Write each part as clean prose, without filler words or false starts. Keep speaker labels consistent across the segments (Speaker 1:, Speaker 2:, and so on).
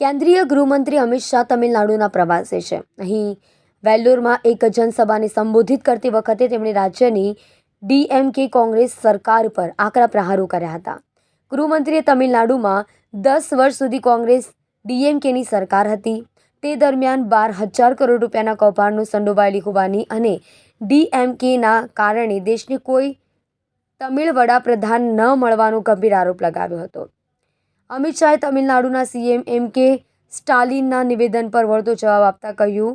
Speaker 1: કેન્દ્રીય ગૃહમંત્રી અમિત શાહ તમિલનાડુના પ્રવાસે છે. અહીં વેલ્લોરમાં એક જનસભાને સંબોધિત કરતી વખતે તેમણે રાજ્યની ડીએમકે કોંગ્રેસ સરકાર પર આકરા પ્રહારો કર્યા હતા. ગૃહમંત્રીએ તમિલનાડુમાં 10 વર્ષ સુધી કોંગ્રેસ ડીએમકેની સરકાર હતી. તે દરમિયાન 12,000 કરોડ રૂપિયાના કૌભાંડનું સંડોવાયેલી હોવાની અને ડીએમકેના કારણે દેશને કોઈ તમિળ વડાપ્રધાન ન મળવાનો ગંભીર આરોપ લગાવ્યો હતો. અમિત શાહે તમિલનાડુના સીએમ એમ.કે. સ્ટાલિનના નિવેદન પર વળતો જવાબ આપતા કહ્યું,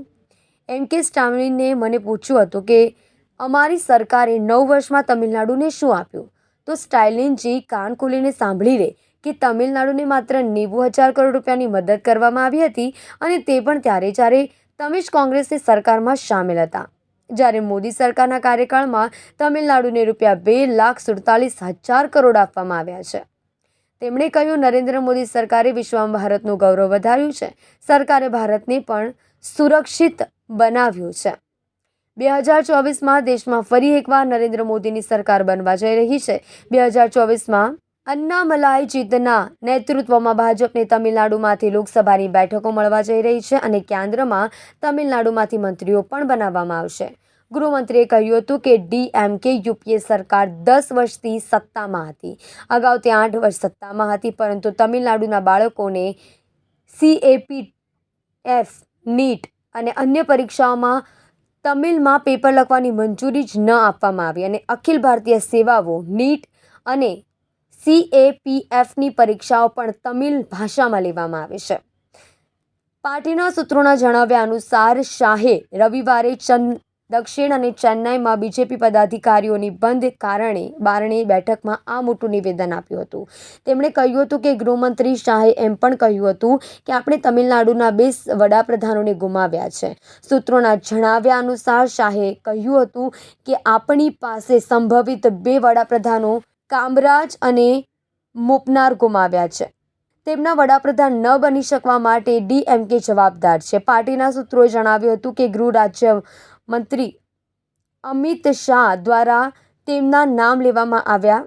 Speaker 1: એમ.કે. સ્ટાલિને મને પૂછ્યું હતું કે અમારી સરકારે 9 વર્ષમાં તમિલનાડુને શું આપ્યું, તો સ્ટાલિનજી કાન ખોલીને સાંભળી લે કે તમિલનાડુને માત્ર 90,000 કરોડ રૂપિયાની મદદ કરવામાં આવી હતી અને તે પણ ત્યારે જ્યારે તમે જ કોંગ્રેસની સરકારમાં સામેલ હતા. જ્યારે મોદી સરકારના કાર્યકાળમાં તમિલનાડુને રૂપિયા 2,47,000 કરોડ આપવામાં આવ્યા છે. તેમણે કહ્યું, નરેન્દ્ર મોદી સરકારે વિશ્વમાં ભારતનું ગૌરવ વધાર્યું છે. સરકારે ભારતને પણ સુરક્ષિત બનાવ્યું છે. 2024માં દેશમાં ફરી એકવાર નરેન્દ્ર મોદીની સરકાર બનવા જઈ રહી છે. 2024માં અન્નામલાઈ જીતના નેતૃત્વમાં ભાજપને તમિલનાડુમાંથી લોકસભાની બેઠકો મળવા જઈ રહી છે અને કેન્દ્રમાં તમિલનાડુમાંથી મંત્રીઓ પણ બનાવવામાં આવશે. ગૃહમંત્રીએ કહ્યું હતું કે ડીએમકે યુપીએ સરકાર 10 વર્ષથી સત્તામાં હતી. અગાઉ તે 8 વર્ષ સત્તામાં હતી, પરંતુ તમિલનાડુના બાળકોને CAPF, નીટ અને અન્ય પરીક્ષાઓમાં તમિલમાં પેપર લખવાની મંજૂરી જ ન આપવામાં આવી અને અખિલ ભારતીય સેવાઓ નીટ અને CAPFની પરીક્ષાઓ પણ તમિલ ભાષામાં લેવામાં આવે છે. પાર્ટીના સૂત્રોના જણાવ્યા અનુસાર શાહે રવિવારે દક્ષિણ અને ચેન્નાઈમાં બીજેપી પદાધિકારીઓની બંધ બારણે બેઠકમાં આ મોટું નિવેદન આપ્યું હતું. તેમણે કહ્યું હતું કે ગૃહમંત્રી શાહે એમ પણ કહ્યું હતું કે આપણે તમિલનાડુના 2 વડાપ્રધાનોને ગુમાવ્યા છે. સૂત્રોના જણાવ્યા અનુસાર શાહે કહ્યું હતું કે આપણી પાસે સંભવિત 2 વડાપ્રધાનો કામરાજ અને મુપનાર ગુમાવ્યા છે. તેમના વડાપ્રધાન ન બની શકવા માટે ડીએમકે જવાબદાર છે. પાર્ટીના સૂત્રોએ જણાવ્યું હતું કે ગૃહ રાજ્ય મંત્રી અમિત શાહ દ્વારા તેમના નામ લેવામાં આવ્યા.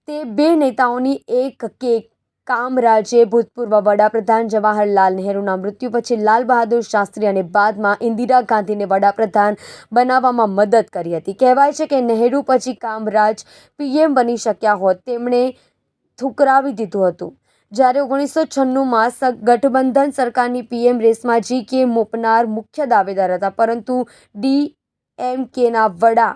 Speaker 1: તે 2 નેતાઓની એક કે કામરાજે ભૂતપૂર્વ વડાપ્રધાન જવાહરલાલ નહેરુના મૃત્યુ પછી લાલ બહાદુર શાસ્ત્રી અને બાદમાં ઇન્દિરા ગાંધીને વડાપ્રધાન બનાવવામાં મદદ કરી હતી. કહેવાય છે કે નહેરુ પછી કામરાજ પીએમ બની શક્યા હોત. તેમણે ઠુકરાવી દીધું હતું. જ્યારે 1996માં ગઠબંધન સરકારની પીએમ રેસમાં G.K. મુપનાર મુખ્ય દાવેદાર હતા, પરંતુ ડીએમકેના વડા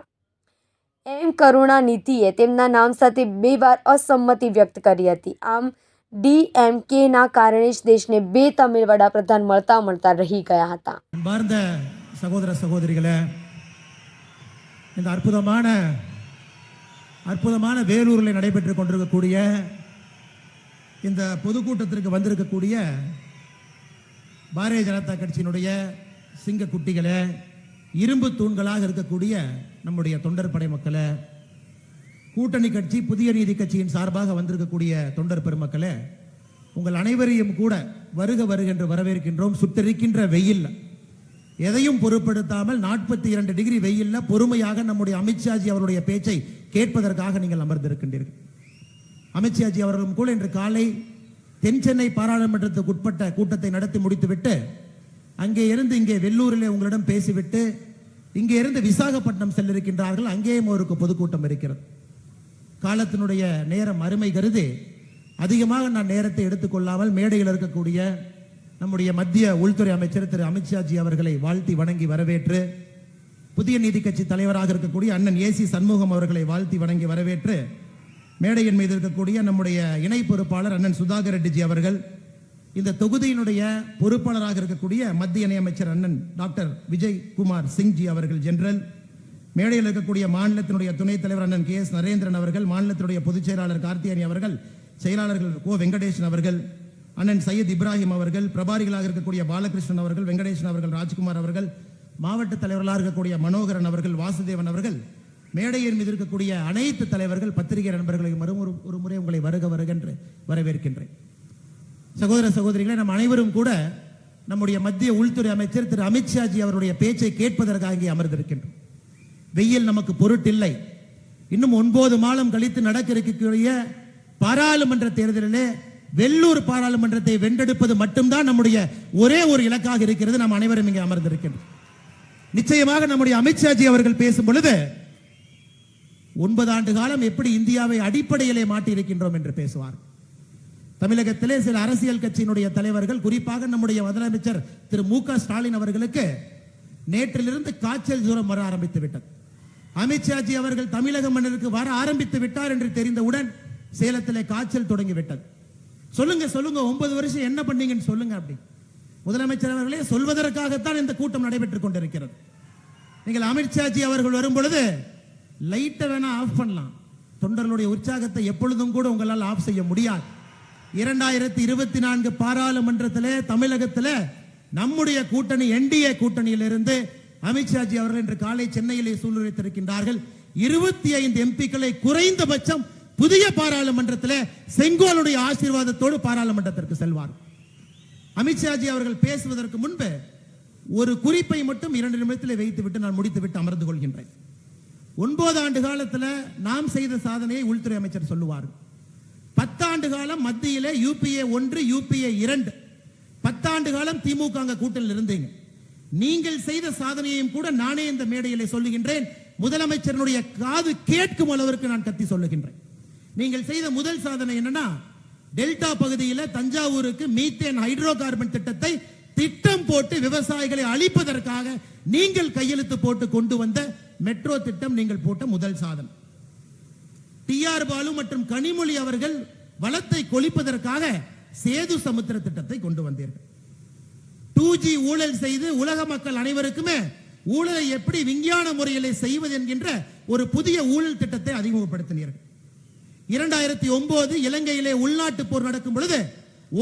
Speaker 1: એમ કરુણાનિધિએ તેમના નામ સાથે 2 વાર અસંમતિ વ્યક્ત કરી હતી. આમ ડીએમકેના કારણે જ દેશને 2 તમિલ વડાપ્રધાન મળતા રહી ગયા હતા.
Speaker 2: சகோதர சகோதரிகளே, இந்த அற்புதமான வேலூரில் நடைபெற்றுக் கொண்டிருக்கக்கூடிய இந்த பொதுக்கூட்டத்திற்கு வந்திருக்கக்கூடிய பாரதிய ஜனதா கட்சியினுடைய சிங்க குட்டிகளே, இரும்பு தூண்களாக இருக்கக்கூடிய நம்முடைய தொண்டர் படை மக்களே, கூட்டணி கட்சி புதிய நீதி கட்சியின் சார்பாக வந்திருக்கக்கூடிய தொண்டர் பெருமக்களே, உங்கள் அனைவரையும் கூட வருக வருக என்று வரவேற்கின்றோம். சுட்டரிக்கின்ற வெயில் எதையும் பொருட்படுத்தாமல் 42 டிகிரி வெயில்ல பொறுமையாக நம்முடைய அமித்ஷாஜி அவருடைய பேச்சை கேட்பதற்காக நீங்கள் அமர்ந்திருக்கின்றீர்கள். அமித்ஷாஜி அவர்களும் கூட இன்று காலை தென் சென்னை பாராளுமன்றத்துக்கு உட்பட்ட கூட்டத்தை நடத்தி முடித்துவிட்டு அங்கே இருந்து இங்கே வெள்ளூரிலே உங்களிடம் பேசிவிட்டு இங்கே இருந்து விசாகப்பட்டினம் செல்லிருக்கின்றார்கள். அங்கேயும் ஒரு பொதுக்கூட்டம் இருக்கிறது. காலத்தினுடைய நேரம் அருமை கருதி அதிகமாக நான் நேரத்தை எடுத்துக்கொள்ளாமல் மேடையில் இருக்கக்கூடிய நம்முடைய மத்திய உள்துறை அமைச்சர் திரு அமித்ஷாஜி அவர்களை வாழ்த்தி வணங்கி வரவேற்று, புதிய நீதி கட்சி தலைவராக இருக்கக்கூடிய அண்ணன் ஏசி சண்முகம் அவர்களை வாழ்த்தி வணங்கி வரவேற்று, மேடையின் மீது இருக்கக்கூடிய நம்முடைய இணை பொறுப்பாளர் அண்ணன் சுதாகர் ரெட்டிஜி அவர்கள், இந்த தொகுதியினுடைய பொறுப்பாளராக இருக்கக்கூடிய மத்திய இணையமைச்சர் அண்ணன் டாக்டர் விஜய் குமார் சிங்ஜி அவர்கள் ஜெனரல், மேடையில் இருக்கக்கூடிய மாநிலத்தினுடைய துணைத் தலைவர் அண்ணன் கே.எஸ். நரேந்திரன் அவர்கள், மாநிலத்தினுடைய பொதுச் செயலாளர் கார்த்தியானி அவர்கள், செயலாளர்கள் கோ வெங்கடேசன் அவர்கள், அண்ணன் சையத் இப்ராஹிம் அவர்கள், பிரபாரிகளாக இருக்கக்கூடிய பாலகிருஷ்ணன் அவர்கள், வெங்கடேசன் அவர்கள், ராஜ்குமார் அவர்கள், மாவட்ட தலைவர்களாக இருக்கக்கூடிய மனோகரன் அவர்கள், வாசுதேவன் அவர்கள், மேடையின் மீது இருக்கக்கூடிய அனைத்து தலைவர்கள், பத்திரிகை நண்பர்களை ஒரு முறை உங்களை வருக வருகென்று வரவேற்கின்றேன். சகோதர சகோதரிகளை, நம் அனைவரும் கூட நம்முடைய மத்திய உள்துறை அமைச்சர் திரு அமித்ஷாஜி அவருடைய பேச்சை கேட்பதற்காக இங்கே அமர்ந்திருக்கின்றோம். வெயில் நமக்கு பொருட்டில்லை. இன்னும் 9 மாதம் கழித்து நடக்க இருக்கக்கூடிய பாராளுமன்ற தேர்தலிலே வெள்ளூர் பாராளுமன்றத்தை வென்றெடுப்பது மட்டும்தான் நம்முடைய ஒரே ஒரு இலக்காக இருக்கிறது. நாம் அனைவரும் இங்கே அமர்ந்திருக்கின்றோம். நிச்சயமாக நம்முடைய அமித்ஷாஜி அவர்கள் பேசும் பொழுது 9 ஆண்டு காலம் எப்படி இந்தியாவை அடிப்படையிலே மாட்டி இருக்கின்றோம் என்று பேசுவார். தமிழகத்திலே சில அரசியல் கட்சியினுடைய தலைவர்கள், குறிப்பாக நம்முடைய முதலமைச்சர் திரு மு.க. ஸ்டாலின் அவர்களுக்கு நேற்றிலிருந்து காய்ச்சல் ஜுரம் வர ஆரம்பித்து விட்டது. அமித்ஷாஜி அவர்கள் தமிழக மன்னருக்கு வர ஆரம்பித்து விட்டார் என்று தெரிந்தவுடன் சேலத்திலே காய்ச்சல் தொடங்கிவிட்டது. சொல்லுங்க 9 வருஷம் என்ன பண்ணீங்கன்னு சொல்லுங்க. அப்படி முதலமைச்சர் அவர்களே சொல்வதற்காகத்தான் இந்த கூட்டம் நடைபெற்றுக் கொண்டிருக்கிறது. நீங்கள் அமித்ஷாஜி அவர்கள் வரும் பொழுது லைட்டை வேணா ஆஃப் பண்ணலாம். தொண்டர்களுடைய உற்சாகத்தை எப்பொழுதும் கூட உங்களால் ஆஃப் செய்ய முடியாது. 2024 பாராளுமன்றத்திலே தமிழகத்திலே நம்முடைய கூட்டணி என்டிஏ கூட்டணியிலிருந்து அமித்ஷாஜி அவர்கள் இன்று காலை சென்னையிலே சூழ்நிலைத்திருக்கின்றார்கள். 25 எம்பிக்களை குறைந்தபட்சம் புதிய பாராளுமன்றத்திலே செங்கோலுடைய ஆசீர்வாதத்தோடு பாராளுமன்றத்திற்கு செல்வார். அமித்ஷாஜி அவர்கள் பேசுவதற்கு முன்பு ஒரு குறிப்பை மட்டும் 2 நிமிடத்தில் வைத்துவிட்டு நான் முடித்துவிட்டு அமர்ந்து கொள்கின்றேன். 9 ஆண்டு காலத்தில் நாம் செய்த சாதனையை உள்துறை அமைச்சர் சொல்லுவார். 10 ஆண்டு காலம் மத்தியிலே UPA 1 UPA 2, 10 ஆண்டு காலம் திமுக கூட்டணியில் இருந்தீங்க. நீங்கள் செய்த சாதனையையும் கூட நானே இந்த மேடையிலே சொல்லுகின்றேன். முதலமைச்சருடைய காது கேட்கும் அளவிற்கு நான் கத்தி சொல்லுகின்றேன். நீங்கள் செய்த முதல் சாதனை என்னன்னா, டெல்டா பகுதியில் தஞ்சாவூருக்கு மீத்தேன் ஹைட்ரோ கார்பன் திட்டத்தை திட்டம் போட்டு விவசாயிகளை அழிப்பதற்காக நீங்கள் கையெழுத்து போட்டு கொண்டு வந்த மெட்ரோ திட்டம் நீங்கள் போட்ட முதல் சாதனை. TR பாலு மற்றும் கனிமொழி அவர்கள் வளத்தை கொளிப்பதற்காக சேது சமுத்திர திட்டத்தை கொண்டு வந்தீர்கள். 2G ஊழல் செய்து உலக மக்கள் அனைவருக்குமே ஊழலை எப்படி விஞ்ஞான முறையிலே செய்வது என்கின்ற ஒரு புதிய ஊழல் திட்டத்தை அறிமுகப்படுத்தினீர்கள். 2009 இலங்கையிலே உள்நாட்டு போர் நடக்கும் பொழுது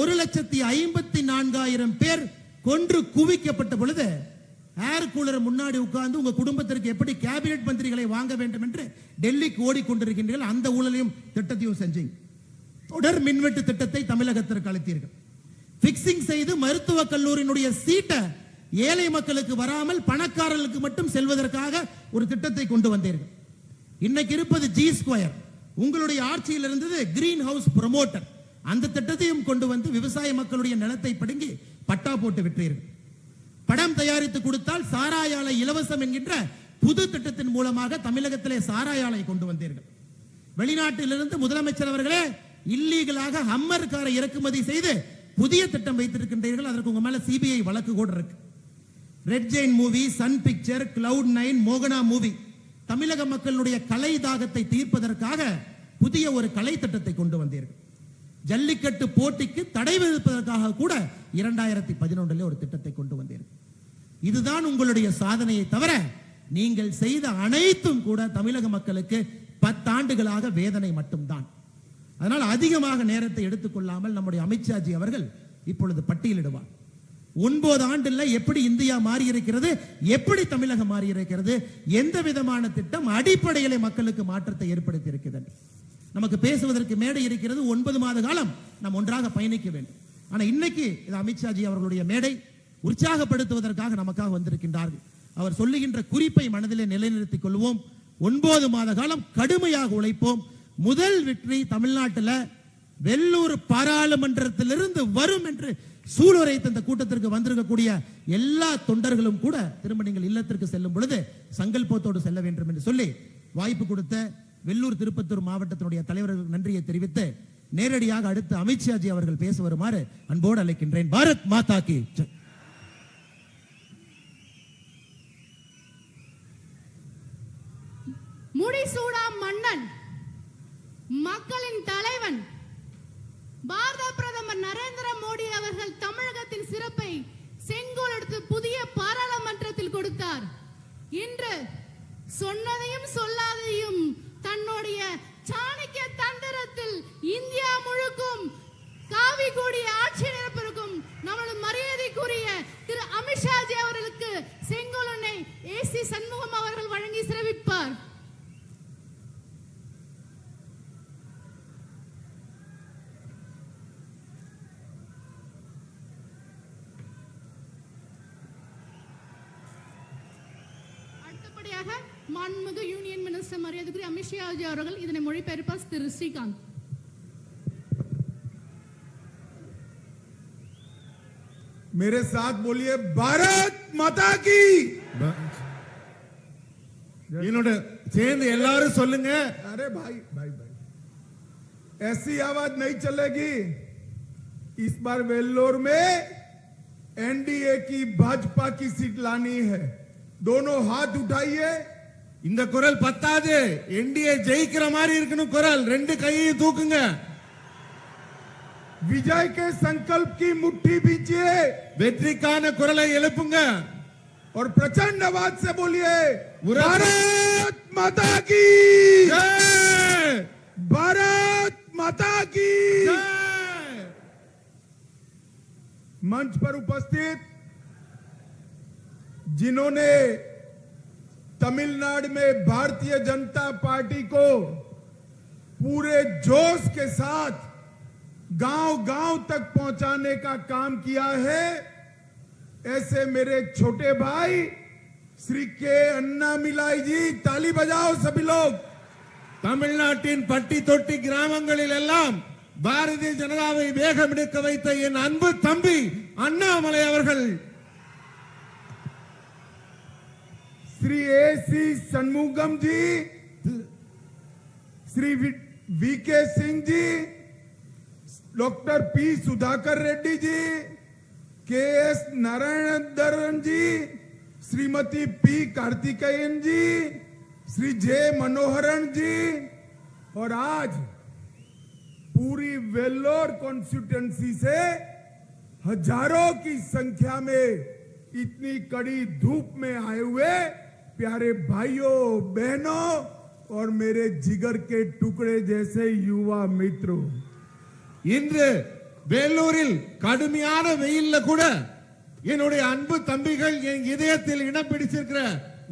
Speaker 2: 1,54,000 பேர் கொன்று குவிக்கப்பட்ட பொழுது ஏர் கூலர் முன்னாடி உட்கார்ந்து உங்க குடும்பத்திற்கு எப்படி கேபினெட் மந்திரிகளை வாங்க வேண்டும் என்று டெல்லிக்கு ஓடிக்கொண்டிருக்கின்றீர்கள். அந்த ஊழலையும் திட்டத்தையும் செஞ்சீங்க. தொடர் மின்வெட்டு திட்டத்தை தமிழகத்திற்கு அளித்தீர்கள். பிக்சிங் செய்து மருத்துவக் கல்லூரியினுடைய சீட்டை ஏழை மக்களுக்கு வராமல் பணக்காரர்களுக்கு மட்டும் செல்வதற்காக ஒரு திட்டத்தை கொண்டு வந்தீர்கள். இன்னைக்கு இருப்பது G2, உங்களுடைய ஆட்சியில் இருந்தது கிரீன் ஹவுஸ் ப்ரமோட்டர். அந்த திட்டத்தையும் கொண்டு வந்து விவசாய மக்களுடைய நிலத்தை பிடுங்கி பட்டா போட்டு விற்றீர்கள். படம் தயாரித்து கொடுத்தால் சாராய ஆலை இலவசம் என்கின்ற புது திட்டத்தின் மூலமாக தமிழகத்திலே சாராய ஆலை கொண்டு வந்தீர்கள். வெளிநாட்டிலிருந்து முதலமைச்சர் அவர்களே இல்லீகலாக ஹம்மர் காரை இறக்குமதி செய்து புதிய திட்டம் வைத்திருக்கின்றீர்கள். அதற்கு உங்க மேல CBI வழக்கு கூட இருக்கு. Red Giant movie, Sun picture, Cloud9, மோகனா மூவி தமிழக மக்களுடைய கலை தாகத்தை தீர்ப்பதற்காக புதிய ஒரு கலை திட்டத்தை கொண்டு வந்தீர்கள். ஜல்லிக்கட்டு போட்டிக்கு தடை விதிப்பதற்காக கூட 2011 ஒரு திட்டத்தை கொண்டு வந்தீர்கள். இதுதான் உங்களுடைய சாதனையை தவிர நீங்கள் செய்த அனைத்தும் கூட தமிழக மக்களுக்கு 10 ஆண்டுகளாக வேதனை மட்டும்தான். அதனால் அதிகமாக நேரத்தை எடுத்துக்கொள்ளாமல் நம்முடைய அமித்ஷாஜி அவர்கள் இப்பொழுது பட்டியலிடுவார். 9 ஆண்டுல எப்படி இந்தியா மாறி இருக்கிறது, எப்படி தமிழகம் மாறி இருக்கிறது, எந்த விதமான திட்டம் அடிப்படையிலே மக்களுக்கு மாற்றத்தை ஏற்படுத்தி இருக்கிறது. நமக்கு பேசுவதற்கு மேடை இருக்கிறது. 9 மாத காலம் நாம் ஒன்றாக பயணிக்க வேண்டும். ஆனா இன்னைக்கு இது அமித்ஷாஜி அவர்களுடைய மேடை. உற்சாகப்படுத்துவதற்காக நமக்காக வந்திருக்கின்றார்கள். அவர் சொல்லுகின்ற குறிப்பை மனதிலே நிலைநிறுத்திக் கொள்வோம். 9 மாத காலம் கடுமையாக உழைப்போம். முதல் வெற்றி தமிழ்நாட்டில் வெள்ளூர் பாராளுமன்றத்திலிருந்து வரும் என்று சூளுரைத்த இந்த கூட்டத்திற்கு வந்திருக்கக்கூடிய எல்லா தொண்டர்களும் கூட திரும்ப நீங்கள் இல்லத்திற்கு செல்லும் பொழுது சங்கல்பத்தோடு செல்ல வேண்டும் என்று சொல்லி வாய்ப்பு கொடுத்த வெள்ளூர் திருப்பத்தூர் மாவட்டத்தினுடைய தலைவர்களுக்கு நன்றியை தெரிவித்து நேரடியாக அடுத்து அமித்ஷாஜி அவர்கள் பேச வருமாறு அன்போடு அழைக்கின்றேன். பாரத் மாதா கி ஜெய்.
Speaker 3: முடிசூடா மன்னன், மக்களின் தலைவன் பாரத பிரதமர் நரேந்திர மோடி அவர்கள் தமிழகத்தின் சிறப்பை செங்கோல் எடுத்து புதிய பாராளுமன்றத்தில் கொடுத்தார். இன்று சொன்னதையும் சொல்லாதையும் தன்னுடைய சாணக்கிய தந்திரத்தில் இந்தியா முழுக்கும் காவி கூடிய ஆட்சி நிரப்பிருக்கும் நம்மளது மரியாதைக்குரிய திரு அமித்ஷாஜி அவர்களுக்கு செங்கோலனை AC சண்முகம் அவர்கள் வழங்கி சிறப்பிப்பார். அடுத்தபடியாக மாண்புமிகு யூனியன் மினிஸ்டர் மரியாதைக்குரிய அமித்ஷா அவர்கள் இதனை மொழிபெயர்ப்பார் திரு ஸ்ரீகாந்த்.
Speaker 4: मेरे साथ बोलिए भारत माता की।
Speaker 2: என்னோட சேர்ந்து எல்லாரும் சொல்லுங்க.
Speaker 4: अरे भाई भाई भाई, ऐसी आवाज नहीं चलेगी। इस बार वेल्लोर में एनडीए की भाजपा की सीट लानी है। दोनों हाथ उठाइए।
Speaker 2: இந்த குரல் பத்தாது, என்டிஏ ஜெயிக்கிற மாதிரி இருக்கணும் குரல். ரெண்டு கையையும் தூக்குங்க.
Speaker 4: विजय के संकल्प की मुट्ठी भींचिए
Speaker 2: வெற்றிக்கான குரலை எழுப்புங்க.
Speaker 4: और प्रचंड आवाज से बोलिए
Speaker 2: भारत
Speaker 4: भारत माता की,
Speaker 2: जय!
Speaker 4: भारत माता की।
Speaker 2: जय!
Speaker 4: मंच पर उपस्थित जिन्होंने तमिलनाडु में भारतीय जनता पार्टी को पूरे जोश के साथ गांव-गांव तक पहुंचाने का काम किया है, ऐसे मेरे छोटे भाई श्री के अन्नामिलाई जी, ताली बजाओ सभी लोग।
Speaker 2: தமிழ்நாட்டின் பட்டி தொட்டி கிராமங்களில் எல்லாம் பாரதிய ஜனதாவை வேகமெடுக்க வைத்த என் அன்பு தம்பி அண்ணாமலை அவர்கள்,
Speaker 4: श्री ए.सी. सन्मुगम जी, Shri VK. Singh ji, doctor P. Sudhakar Reddy ji, KS. नारायणधरन जी, श्रीमती पी. कार्तिकेयन जी, श्री जे. मनोहरन जी, और आज पूरी वेल्लोर कॉन्स्टिट्यूएंसी से हजारों की संख्या में इतनी कड़ी धूप में आए हुए प्यारे भाइयों बहनों और मेरे जिगर के टुकड़े जैसे युवा मित्रों,
Speaker 2: இன்று வேலூரில் கடுமையான வெயில்ல கூட என்னுடைய அன்பு தம்பிகள் என் இதயத்தில் இடம் பிடிச்சிருக்கிற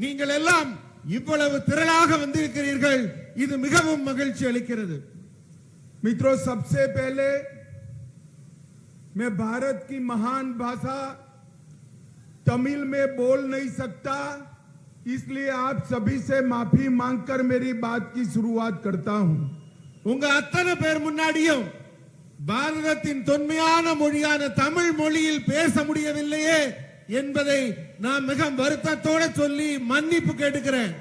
Speaker 2: நீங்கள் எல்லாம் இவ்வளவு திரளாக வந்திருக்கிறீர்கள். இது மிகவும் மகிழ்ச்சி அளிக்கிறது.
Speaker 4: मित्रों, सबसे पहले मैं भारत की महान भाषा तमिल में बोल नहीं सकता, इसलिए आप सभी से माफी मांगकर मेरी बात की शुरुआत करता हूं।
Speaker 2: உங்க அத்தனை பேர் முன்னாடியும் பாரதத்தின் தொன்மையான மொழியான தமிழ் மொழியில் பேச முடியவில்லையே என்பதை நான் மிக வருத்தத்தோடு சொல்லி மன்னிப்பு கேட்டுக்கிறேன்.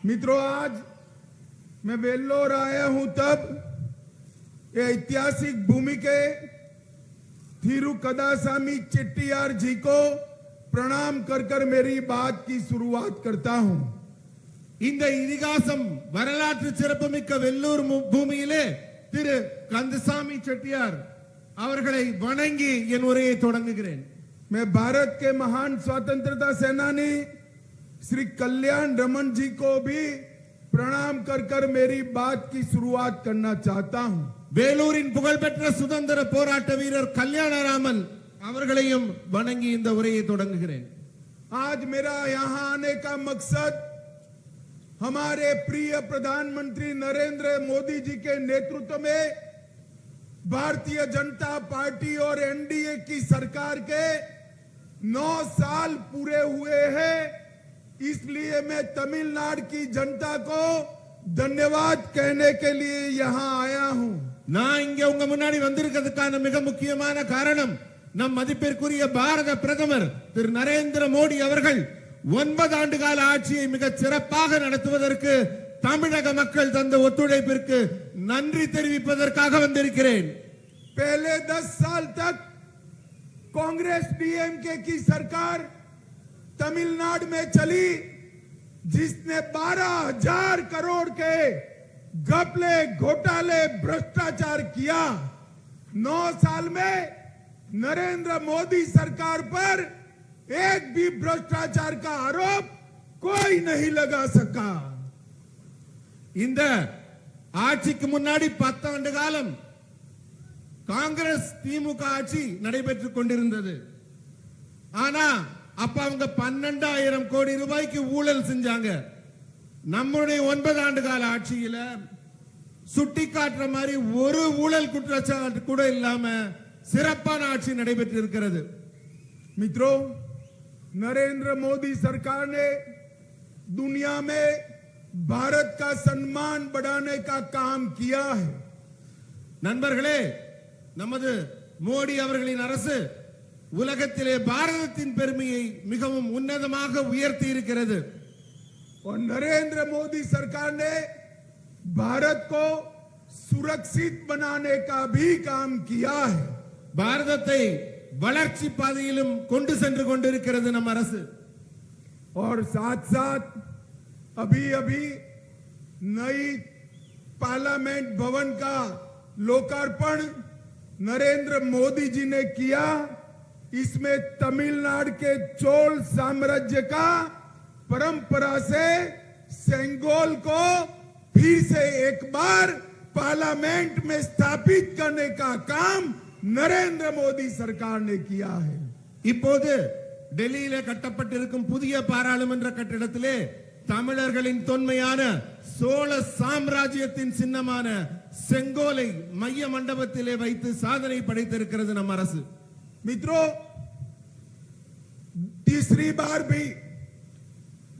Speaker 4: मित्रों, आज मैं वेल्लोर आया हूं तब ये ऐतिहासिक भूमि के थिरुकदासामी चेट्टियार जी को प्रणाम कर कर मेरी बात की शुरुआत करता हूं।
Speaker 2: இந்த இதிகாசம் வரலாற்று சிறப்புமிக்க வெள்ளூர் பூமியிலே திரு கந்தசாமி செட்டியார் அவர்களை வணங்கி என் உரையை தொடங்குகிறேன்.
Speaker 4: मैं भारत के महान स्वतंत्रता सेनानी श्री कल्याण रमन जी को भी प्रणाम कर कर मेरी बात की शुरुआत करना चाहता हूं।
Speaker 2: வேலூரின் புகழ்பெற்ற சுதந்திர போராட்ட வீரர் கல்யாணராமன் அவர்களையும் வணங்கி இந்த உரையை தொடங்குகிறேன்.
Speaker 4: आज मेरा यहां आने का मकसद हमारे प्रिय प्रधानमंत्री नरेंद्र मोदी जी के नेतृत्व में भारतीय जनता पार्टी और एनडीए की सरकार के 9 साल पूरे हुए हैं, इसलिए मैं तमिलनाडु की जनता को धन्यवाद कहने के लिए यहां आया हूं।
Speaker 2: நான் இங்க உங்க முன்னாடி வந்திருக்கிறதுக்கான மிக முக்கியமான காரணம் நம் மதிப்பிற்குரிய பாரத பிரதமர் திரு நரேந்திர மோடி அவர்கள் 9 ஆண்டு கால ஆட்சியை மிக சிறப்பாக நடத்துவதற்கு தமிழக மக்கள் தந்த ஒத்துழைப்பிற்கு நன்றி தெரிவிப்பதற்காக வந்திருக்கிறேன்.
Speaker 4: पहले 10 साल तक कांग्रेस डीएमके की सरकार तमिलनाडु में चली, जिसने 12,000 करोड़ के घपले घोटाले भ्रष्टाचार किया। 9 साल में नरेंद्र मोदी सरकार पर एक भी भ्रष्टाचार का आरोप कोई नहीं लगा सका।
Speaker 2: இந்த ஆட்சிக்கு முன்னாடி 10 ஆண்டு காலம் காங்கிரஸ் திமுக ஆட்சி நடைபெற்றுக் கொண்டிருந்தது. ஆனா அப்ப அவங்க 12,000 கோடி ரூபாய்க்கு ஊழல் செஞ்சாங்க. நம்முடைய 9 ஆண்டு கால ஆட்சியில சுட்டி காட்டுற மாதிரி ஒரு ஊழல் குற்றச்சாட்டு கூட இல்லாம சிறப்பான ஆட்சி நடைபெற்று இருக்கிறது.
Speaker 4: मित्रों, नरेंद्र मोदी सरकार ने दुनिया में भारत का सम्मान बढ़ाने का काम किया है।
Speaker 2: நண்பர்களே, நமது மோடி அவர்களின் அரசு உலகத்திலே பாரதத்தின் பெருமையை மிகவும் உன்னதமாக உயர்த்தி இருக்கிறது.
Speaker 4: और नरेंद्र मोदी सरकार ने भारत को सुरक्षित बनाने का भी काम किया है।
Speaker 2: பாரதத்தை வளர்ச்சி பாதையிலும் கொண்டு சென்று கொண்டிருக்கிறது நம் அரசு.
Speaker 4: और साथ साथ अभी अभी नई पार्लियामेंट भवन का लोकार्पण नरेंद्र मोदी जी ने किया। इसमें तमिलनाडु के चोल साम्राज्य का परंपरा से सेंगोल को फिर से एक बार पार्लियामेंट में स्थापित करने का काम नरेंद्र मोदी सरकार ने किया है।
Speaker 2: இப்போது டெல்லியிலே கட்டப்பட்டிருக்கும் புதிய பாராளுமன்ற கட்டிடத்திலே தமிழர்களின் தொன்மையான சோழ சாம்ராஜ்யத்தின் சின்னமான செங்கோலை மைய மண்டபத்திலே வைத்து சாதனை படைத்திருக்கிறது நம் அரசு.
Speaker 4: मित्रों, तीसरी बार भी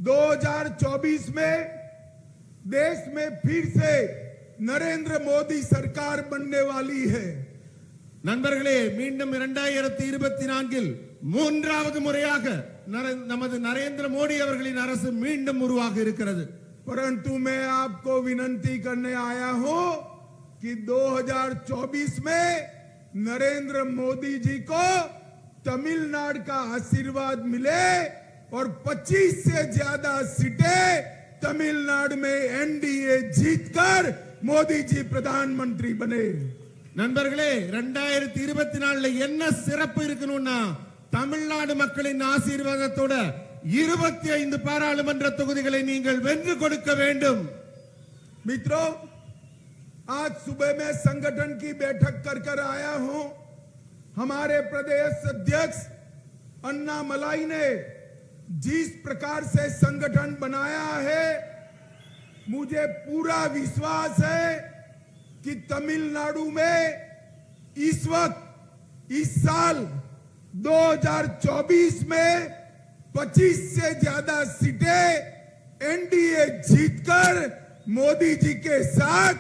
Speaker 4: 2024 में देश में फिर से नरेंद्र मोदी सरकार बनने वाली है।
Speaker 2: நண்பர்களே, மீண்டும் 2024 மூன்றாவது முறையாக நமது நரேந்திர மோடி அவர்களின் அரசு மீண்டும் உருவாக இருக்கிறது.
Speaker 4: परंतु मैं आपको विनंती करने आया हूं कि 2024 में नरेंद्र मोदी जी को तमिलनाडु का आशीर्वाद मिले और 25 से ज्यादा सीटें तमिलनाडु में एनडीए जीतकर मोदी जी प्रधानमंत्री बने।
Speaker 2: நண்பர்களே, 2024 என்ன சிறப்பு இருக்கணும்னா தமிழ்நாடு மக்களின் ஆசீர்வாதத்தோட 25 பாராளுமன்ற தொகுதிகளை நீங்கள் வென்று கொடுக்க வேண்டும்.
Speaker 4: मित्रों, आज सुबह में संगठन की बैठक कर आया हूं। हमारे प्रदेश अध्यक्ष अन्ना मलाई ने जिस प्रकार से संगठन बनाया है, मुझे पूरा विश्वास है कि तमिलनाडु में इस वक्त इस साल 2024 में 25 से ज्यादा सीटें एनडीए जीतकर मोदी जी के साथ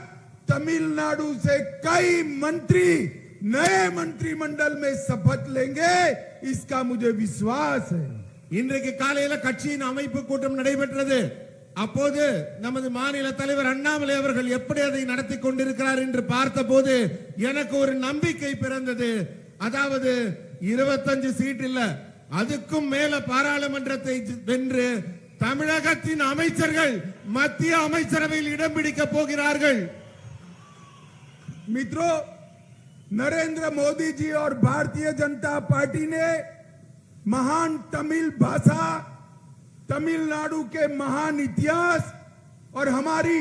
Speaker 4: तमिलनाडु से कई मंत्री नए मंत्रिमंडल में शपथ लेंगे, इसका मुझे विश्वास है।
Speaker 2: இன்றைக்கு காலையில கட்சியின் அமைப்பு கூட்டம் நடைபெற்றது. அப்போது நமது மாநில தலைவர் அண்ணாமலை அவர்கள் எப்படி அதை நடத்தி கொண்டிருக்கிறார் என்று பார்த்தபோது எனக்கு ஒரு நம்பிக்கை பிறந்தது. அதாவது 25 சீட் இல்ல, அதுக்கும் மேல பாராளுமன்றத்தை வென்று தமிழகத்தின் அமைச்சர்கள் மத்திய அமைச்சரவையில் இடம் பிடிக்க போகிறார்கள்.
Speaker 4: मित्रों, नरेंद्र मोदी जी और भारतीय जनता पार्टी ने महान तमिल भाषा, तमिलनाडु के महान इतिहास और हमारी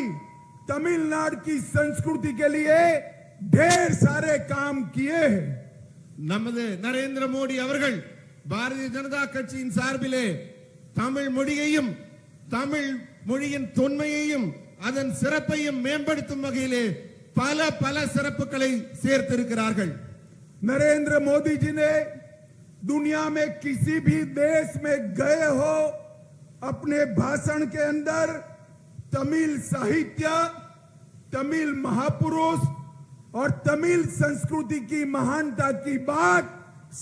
Speaker 4: तमिलनाडु की संस्कृति के लिए ढेर सारे काम किए हैं।
Speaker 2: நமது நரேந்திர மோடி அவர்கள் பாரதிய ஜனதா கட்சியின் சார்பிலே தமிழ் மொழியையும் தமிழ் மொழியின் தொன்மையையும் அதன் சிறப்பையும் மேம்படுத்தும் வகையிலே பல பல சிறப்புகளை சேர்த்திருக்கிறார்கள்.
Speaker 4: नरेंद्र मोदी जी ने दुनिया में किसी भी देश में गए हो, अपने भाषण के अंदर तमिल साहित्य, तमिल महापुरुष और तमिल संस्कृति की महानता की बात